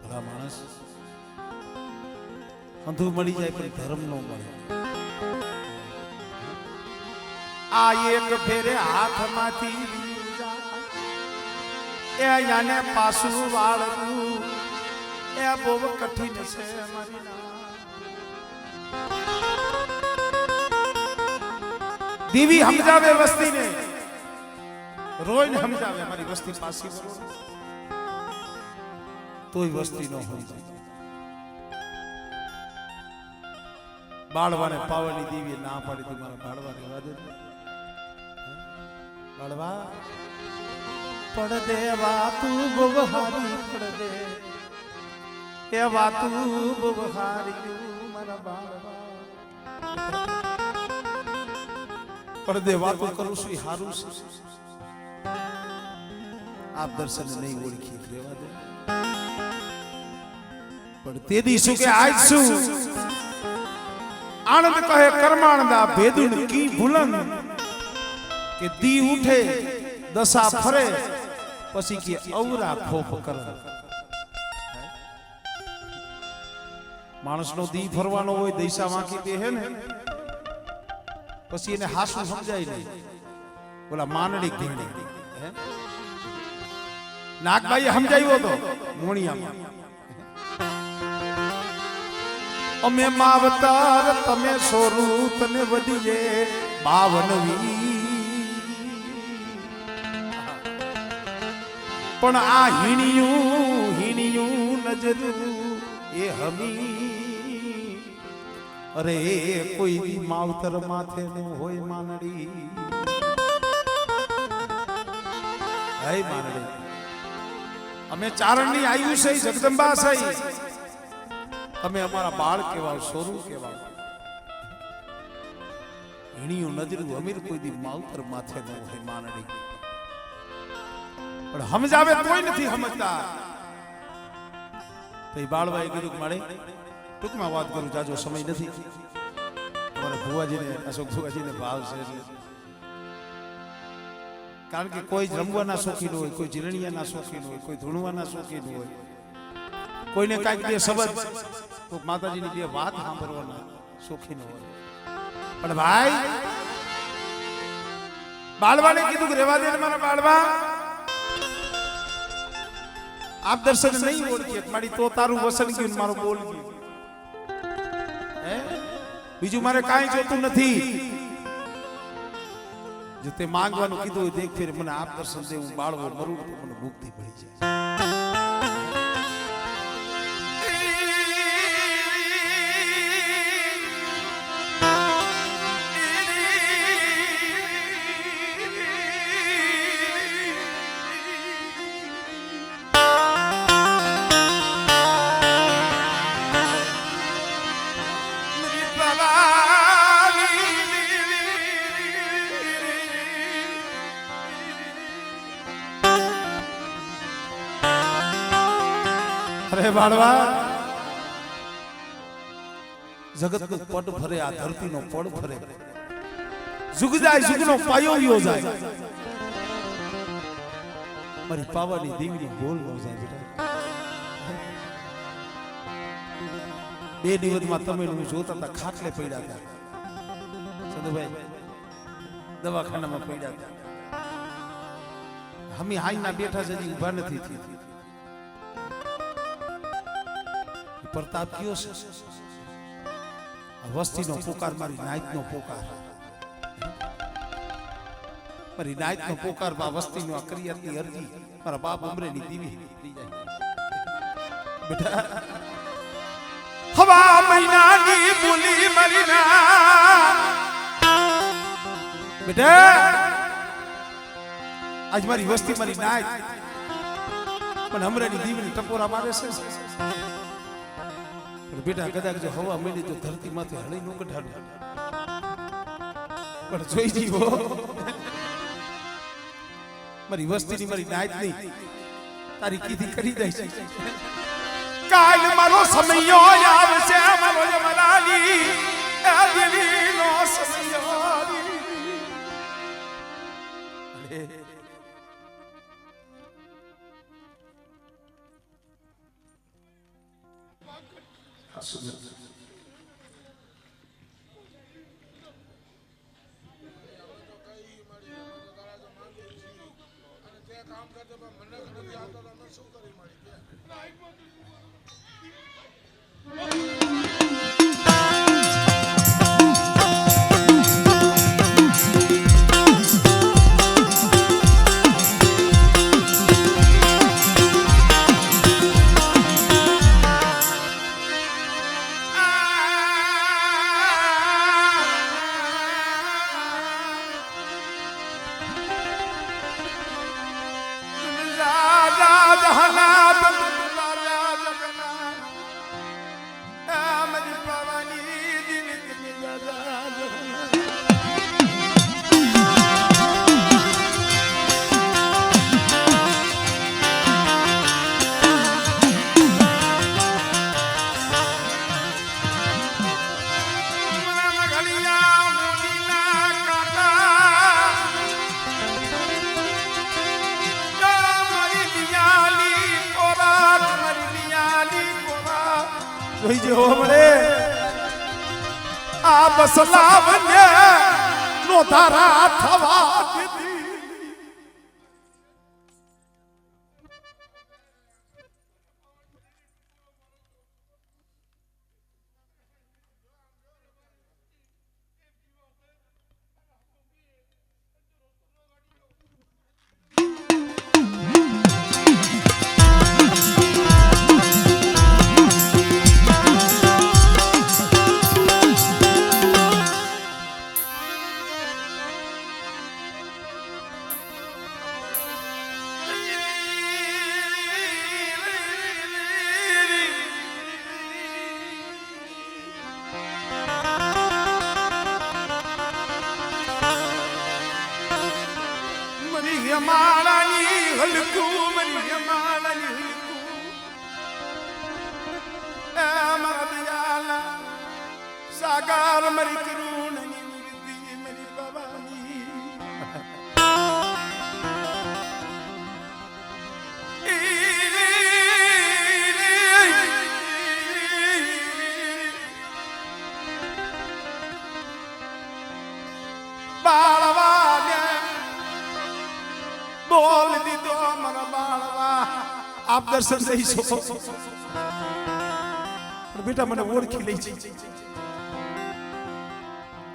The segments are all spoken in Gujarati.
ભલા માણસ અંધુ મળી જાય પણ ધર્મ નો મળે. આ એક ફેરે હાથમાંથી એ યાને પાછું વાળવું એ બહુ કઠિન છે મારી દીવી સમજાવે વસ્તીને, રોઈને સમજાવે અમારી વસ્તી પાછી તોય વસ્તી નો હોય. બાળવાને પાવની દીવી ના પાડી દી મારા બાળવા રહેવા દે. બાળવા પડદે વાતું બવહારી પડદે એ વાતું બવહારી મારા બાળવા પડદે વાતું કરું છું હારું છે. આપ દર્શન નહીં ઓળખી રહેવા દે. પણ તે દી શું કે આજ શું આનંદ કહે કર્માણદા ભેદુન કી ભૂલન કે દી ઉઠે દશા ફરે પછી કે અવરા ખોફ કર. માણસનો દી ફરવાનો હોય દૈસા વાંકી બેહે ને પછી એને હાસું સમજાય નહીં. બોલા માનડી ઘેણી નાગબાઈએ સમજાવ્યો હતો મોણિયામાં અમે માવતર તમે સોરું તને વધીએ 52 પણ આ હીણિયું નજરું એ હમી અરે કોઈ માવતર માથે નો હોય માનડી. હે માનડી અમે ચારણની આવ્યું છે જગદંબા છે. તમે અમારા બાળ કેવાવ સોરું કેવાવ હીણિયું નજરું અમીર કોઈ દી માવતર માથે નો હોય માનડી. પણ સમજાવે કોઈ નથી સમજતા. તો એ બાળવાએ કીધું કે મારે ટૂંકમાં વાત કરું, જાજો સમય નથી. તમારા ભુવાજીને અશોક ભુવાજીને ભાવ છે કારણ કે કોઈ રમવાના શોખીન હોય, કોઈ જીરણિયાના શોખીન હોય, કોઈ ધૂણવાના શોખીન હોય, કોઈને કાંઈક બે શબ્દ તો માતાજીની બે વાત સાંભળવાના શોખીન હોય. પણ ભાઈ બાળવાને કીધું કે રેવા દે મારા બાળવા, આપ દર્શન નહીં ઓળખીએ મારી તો તારું વસન ગયું મારો બોલ ગયું. બીજું મારે કાંઈ જોતું નથી. જો તે માંગવાનું કીધું હોય દેખ ફેર મને આપ દર્શન દે, હું બાળવો મરું તો મને મુક્તિ મળી જાય. અરે બાળવા જગત નું પડ ફરે, આ ધરતી નો પડ ફરે, જુગ જાય જુગનો પાયો વિયો જાય. મારી પાવાની દીવની બોલ નો જાય બેટા. બે દિવસમાં તમે જોતા હતા ખાટલે પડ્યા હતા સંધુભાઈ, દવાખાનામાં પડ્યા હતા. હમી હાઈ ના બેઠા છે, ઉભા નથી થઈ. પ્રતાપ કયો છે વસ્તીનો પોકાર, મારી નાયતનો પોકાર, મારી નાયતનો પોકાર, બા વસ્તીનો આ કરિયાતની અરજી, મારા બાપ ઉમરેની દીવી બેટા. હવા મહિનાની બોલી મારી ના બેટા, આજ મારી વસ્તી મારી નાયત પણ અમરેની દીવીની ટપોરા મારે છે. બેટા કદાચ જો હવા મળી તો ધરતી માંથી હળી નું કઢાડું, પણ જોઈ જીવો મારી વસ્તીની મારી નાયત નહીં તારી કીધી કરી દઈ છે. કાલ મારો સમયો આવશે, મારો જમલાલી એ દિલીનો સમયો આ બસલાવને નો ધારા થવા દીધી માળાની હલકું મની માળાની હલકું મારા દયાલા સાગર મરી કરુણની મૂર્તિ મરી બાબાની બોલ દીધો મારા બાળવા આપ દર્શન દઈ શકો પણ બેટા મને ઓળખી લઈ છે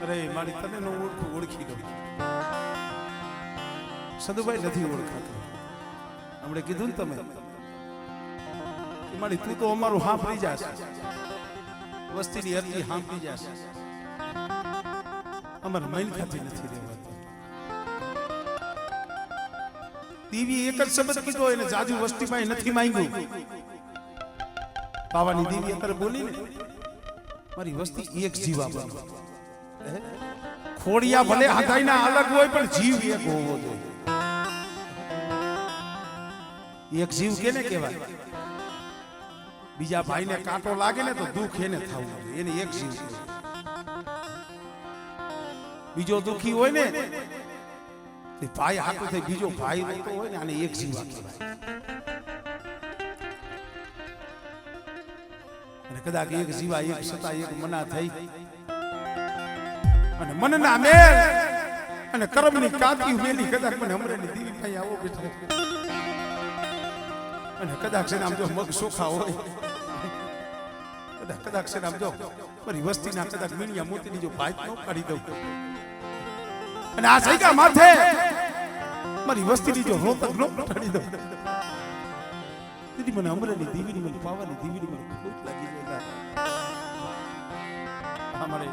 અરે મારી તને નો ઓળખી દો સંધુભાઈ નથી ઓળખાતો હમણે કીધું ને તમે કે મારી તું તો અમારું સાંભળી જાશે વસ્તીની અરજી સાંભળી જાશે અમારે મૈન ખાતી નથી રહેવાતી દેવી એક જ શબ્દ કીધો એને જાજુ વસ્તીમાં નથી માંગ્યું બાવાની દેવી અત્યારે બોલી ને મારી વસ્તી એક જીવા બનો ખોડિયા ભલે હાથાઈના અલગ હોય પણ જીવ એક હોવો જોઈએ એક જીવ કેને કહેવાય બીજા ભાઈને કાંટો લાગે ને તો દુઃખ એને થવું જોઈએ એને એક જીવ બીજો દુખી હોય ને ભાઈ હાથું થઈ બીજો ભાઈ રહેતો હોય ને આને એક જીવા કહેવાય અને કદાચ એક જીવા એક સતા એક મના થઈ અને મનના મેલ અને કર્મની કાતી મેલી કદાચ મને હમરેની દેવી ભાઈ આવો બેઠો અને કદાચ છે આમ જો મગ સોખા હોય કદાચ છે આમ જો મારી વસ્તીના કદાચ મીણિયા મોતીની જો ભાઈ ન કાઢી દઉં અને આ સૈકા માથે મારી વસ્તીની જો રોતક નો કાઢી દઉં દીદી મને અમરેની દેવીની મને પાવાની દેવીની મને ખૂબ લાગી જાય અમારે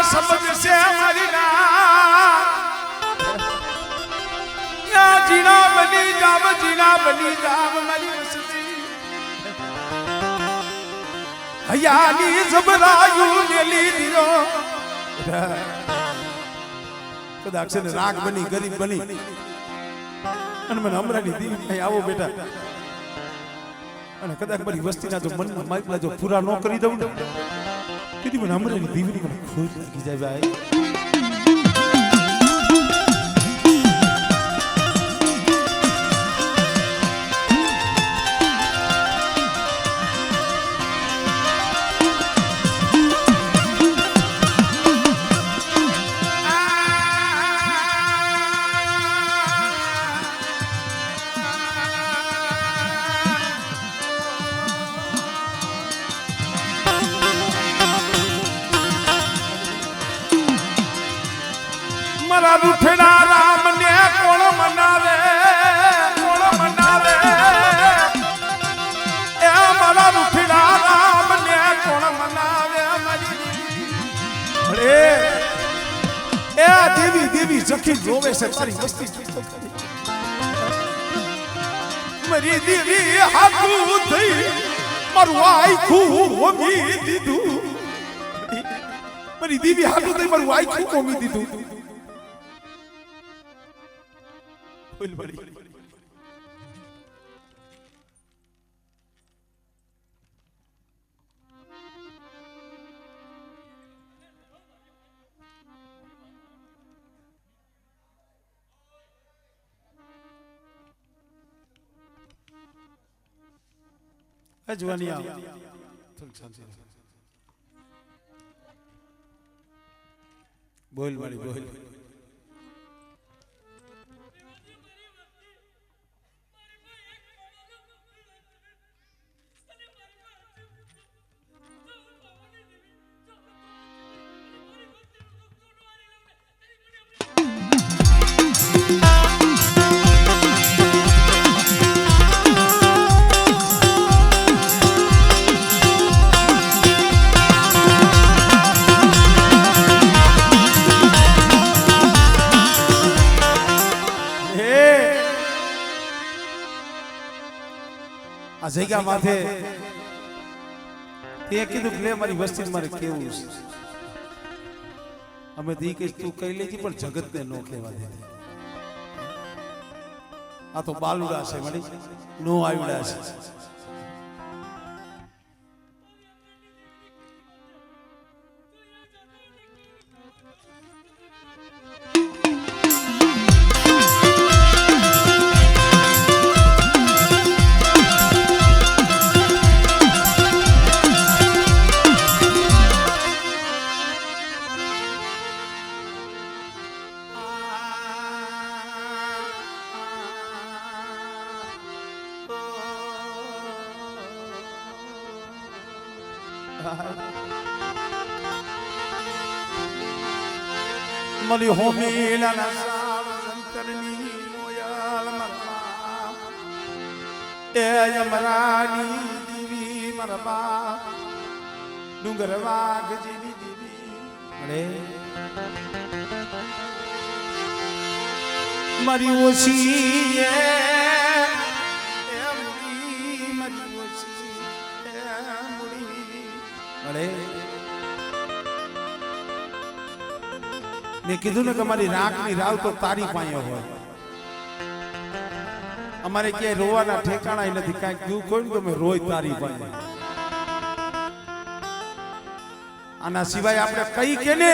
शब्द से मरना या जीना बनी जाव मरी वसती हयाली जबरायू ने ली दियो कदाच राग बनी गरीब बनी અને મને અમરાની દેવી અહીં આવો બેટા અને કદાચ મારી વસ્તીના જો મનમાં માઇકલા જો પૂરા ન કરી દઉં ને તેથી મને અમરાની દેવીની મને ખોટ લાગી જાય ભાઈ. મારા રૂઠડા રામ ને કોણ મનાવે એ મારા રૂઠડા રામ ને કોણ મનાવે અરે એ દેવી દેવી જખી રોવે છે તારી વસ્તી મારી દેવી હાથું થઈ મારું આખું હોમી દીધું મારી દેવી હાથું થઈ મારું આખું હોમી દીધું. જવાની બોલ મારી બોલ. આ જગ્યા માથે તે કીધું કે લે મારી વસ્તી મારે કેવું છે અમે તો કહીશ તું કહી લેજી પણ જગત ને નો કહેવા દે. આ તો બાલુડા છે મળી નો આવડા છે. મલી હોમીલા ના સાવ સંતરની મોયાલ મરમા એ યમરાની દેવી મરમા ડુંગર વાઘજીની દેવી અરે મારી ઓછી એ મુડી મારી ઓછી એ મુડી અરે મેં કીધું ને કે મારી રાખની રાવ તો તારી પાસે હોય. અમારે ક્યાંય રોવાના ઠેકાણા નથી કાંઈક દુઃખ હોય ને તો મેં રોય તારી પાસે. આના સિવાય આપણે કઈ કે ને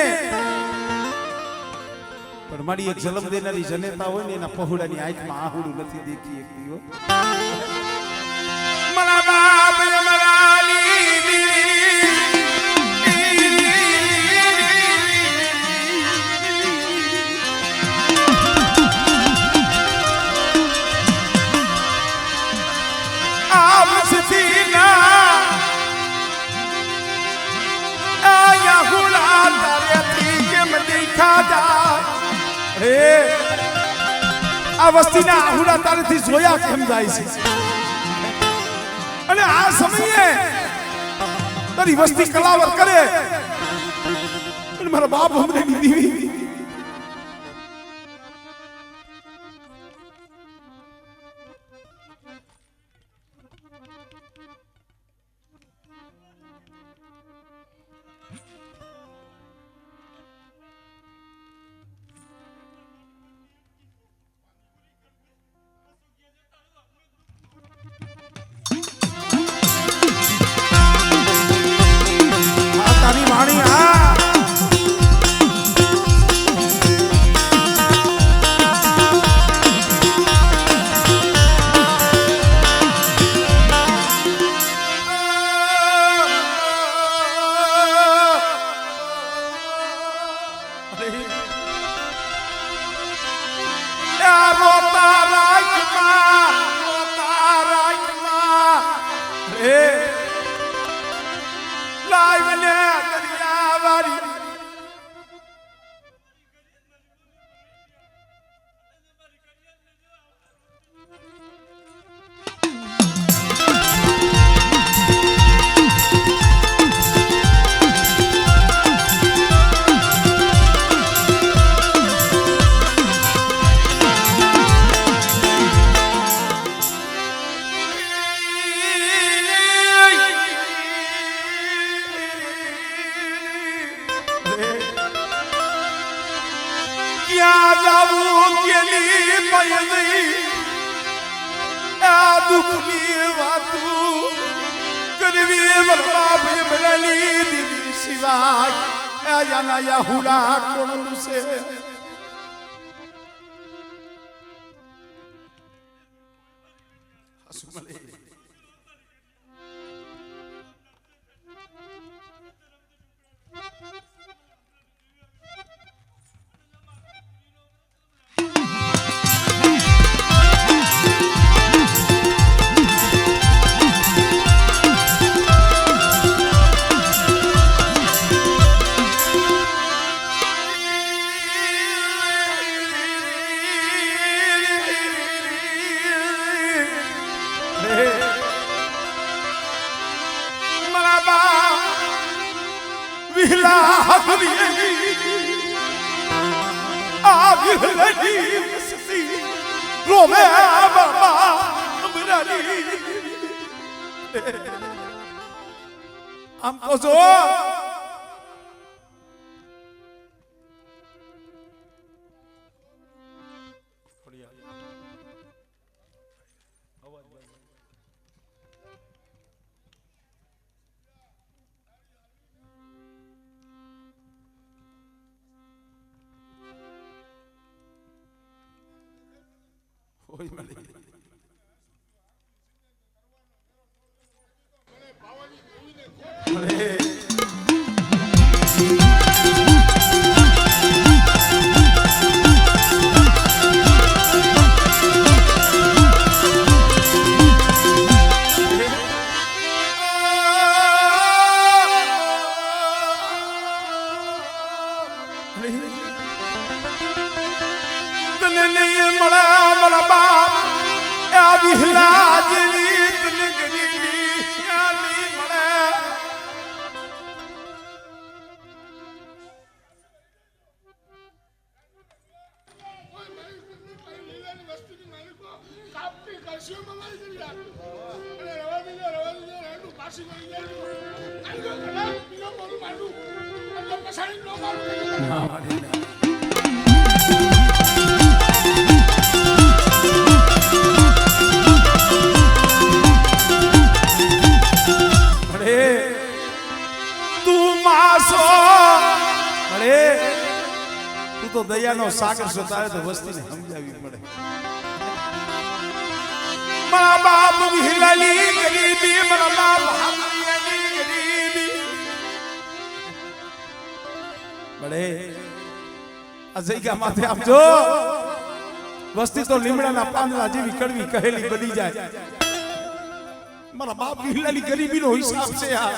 પણ મારી એક જન્મ દેનારી જનેતા હોય ને એના પહોળાની આંખમાં આહુડું નથી દેખી એકલી હો. મારા બાપ યમરાની આ વસ્તીના આહુડા તારેથી જોયા કેમ જાય છે અને આ સમયે તારી વસ્તી કલાવર કરે અને મારા બાપ હમણે દીધી. રોતા રાખમાં રે લાવીને દરિયાવાળી દુઃખની વાતું કરવી બરબાદ બરલી દીદી સિવાય આયાના યાહુડા કોણ છે હસુમલે આમ કહો છો હોય મળી તો દયાનો સાગર છો તારે તો વસ્તીને સમજાવવી પડે મારા બાપ વિહલાલી ગરીબી મારા બાપ હામલિયાની ગરીબી બડે આ જગ્યા માથે આપજો વસ્તી તો લીમડાના પાંદડા જેવી કડવી કહેલી બની જાય મારા બાપ વિહલાલી ગરીબીનો હિસાબ છે આ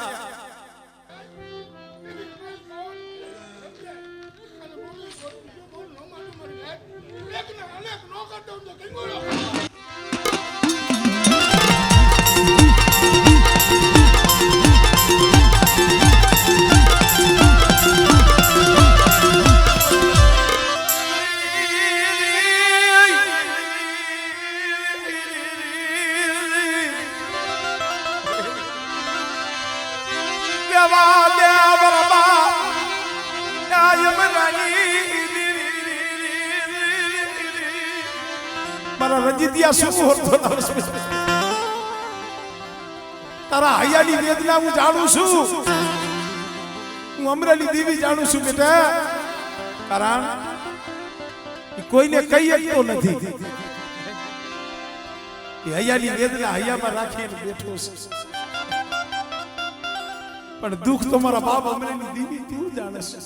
તારા હૈયાની વેદના હું જાણું છું હું અમરેલી દેવી જાણું છું બેટા કારણ કોઈને કહી શકતો નથી એ હૈયાની વેદના હૈયામાં રાખીને બેઠો છે પણ દુઃખ તો મારા બાપ અમરેલી દેવી તું જાણે છે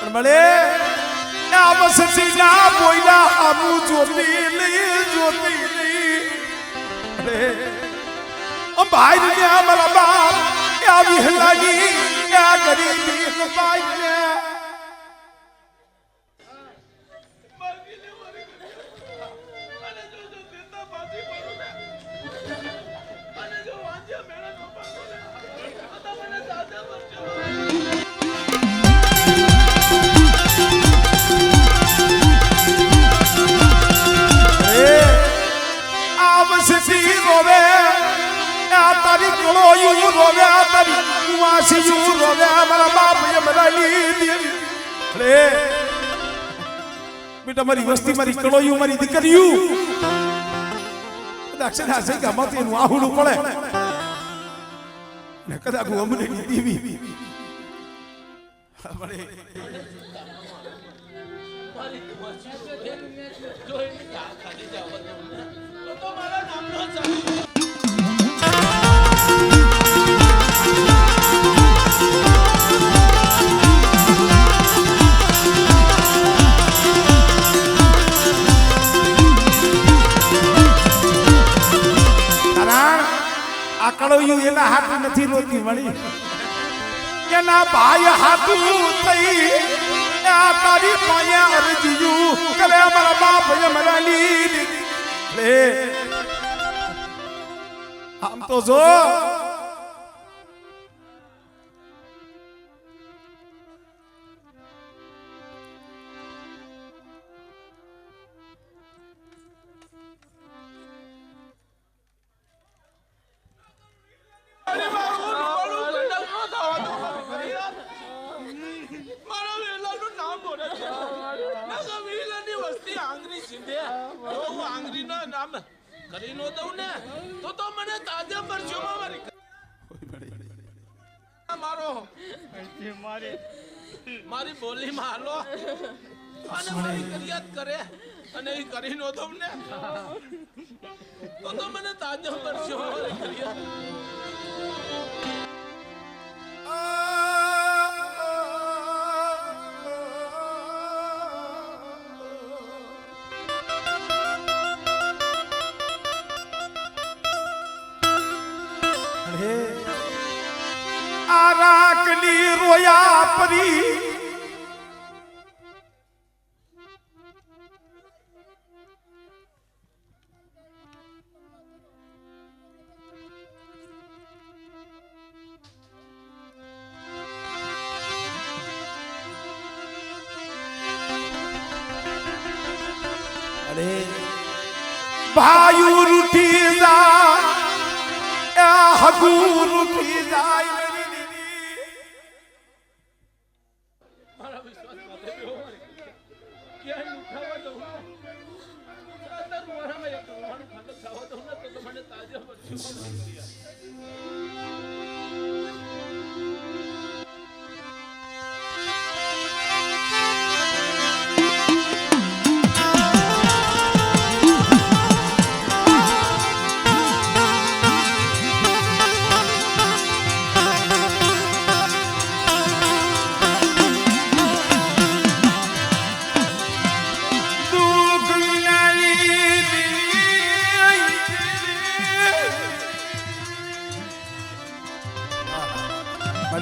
પણ મળે આ વસતી ના બોયલા આમુ જોતી નહીં ભાઈ ને મારા બાપ આવી હલાની આ ગરીબી ભાઈ ને તારી કળો યુ રોવે તારી કુવાસી યુ રોવે મારા બાપ એ મરાલી રે બેટા મારી વસ્તી મારી કળો યુ મારી દીકરીયું કદાચ ના છે કે મત એનું આહુડું પડે ને કદાચ હું અમને દીવી મળે મારી કુવાસી જો એને ખાલી જાવ તો મારા નામનો ચાલે એના હાથ નથી રોતી મળી એના ભાઈ હાથું થઈ આ તારી પાયા અરજીયું કરે મારા બાપ એ મરાલી રે આમ તો જો કરી નો દઉં ને તો મને તાજા પરચો મારી મારો મારી બોલી માં હાલો અને મારી ફરિયાદ કરે અને એ કરી નો દઉં ને તો મને તાજા પરચો મારી ફરિયાદ રાખલી રોયા પરી અરે ભાયુ રૂઠી જાય હગુ રૂઠી જાય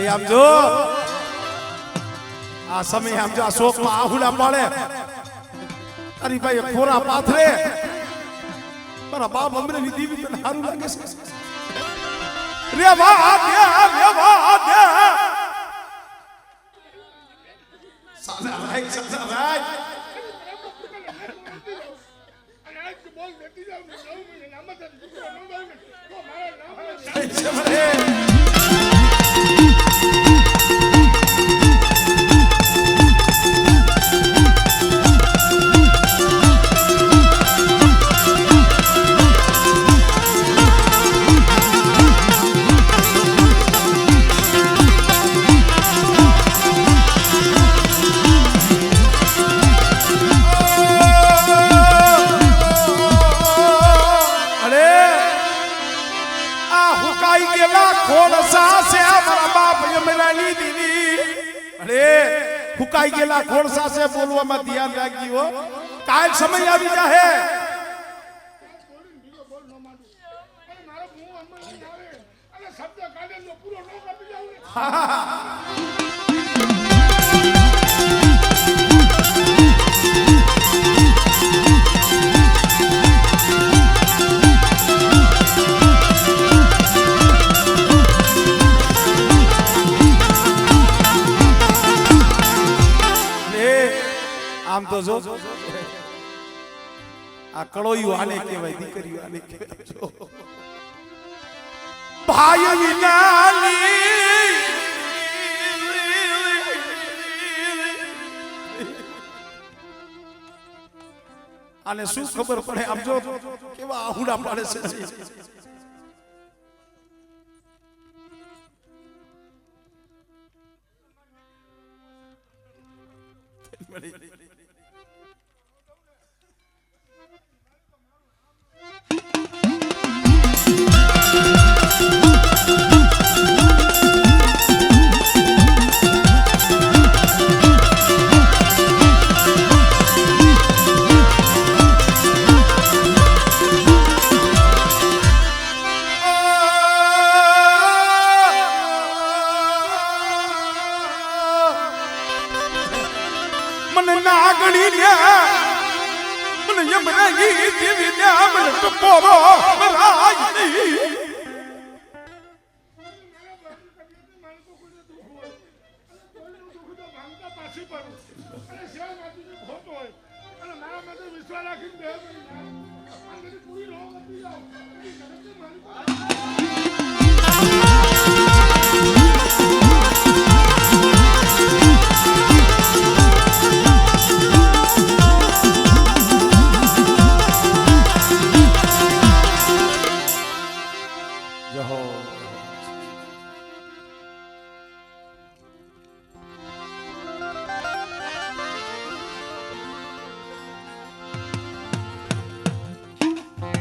આમ જો આ સમય આમ જો આ શોક માં આહુડા પાડે તારી ભાઈ ખોરા પાથરે મારા બાપ અમને દીવી તને સારું લાગે છે રે વા દે સાજા ભાઈ બોલ બેટી જાવ નામ ફૂંકાઈ ગયેલા ખોળસા છે બોલવામાં ધ્યાન રાખજો હો કાલ સમય આવી જાહે આમ તો જો આ કળોયું આને કહેવાય દીકરીઓ આને કહેવાય જો ભાઈ વિનાલી આને શું ખબર પડે આમ જો કેવા આહુડા પાડે છે મને નાગણી ને મને યમરાગી દેવી ને મને ટપોરો મરાય નહીં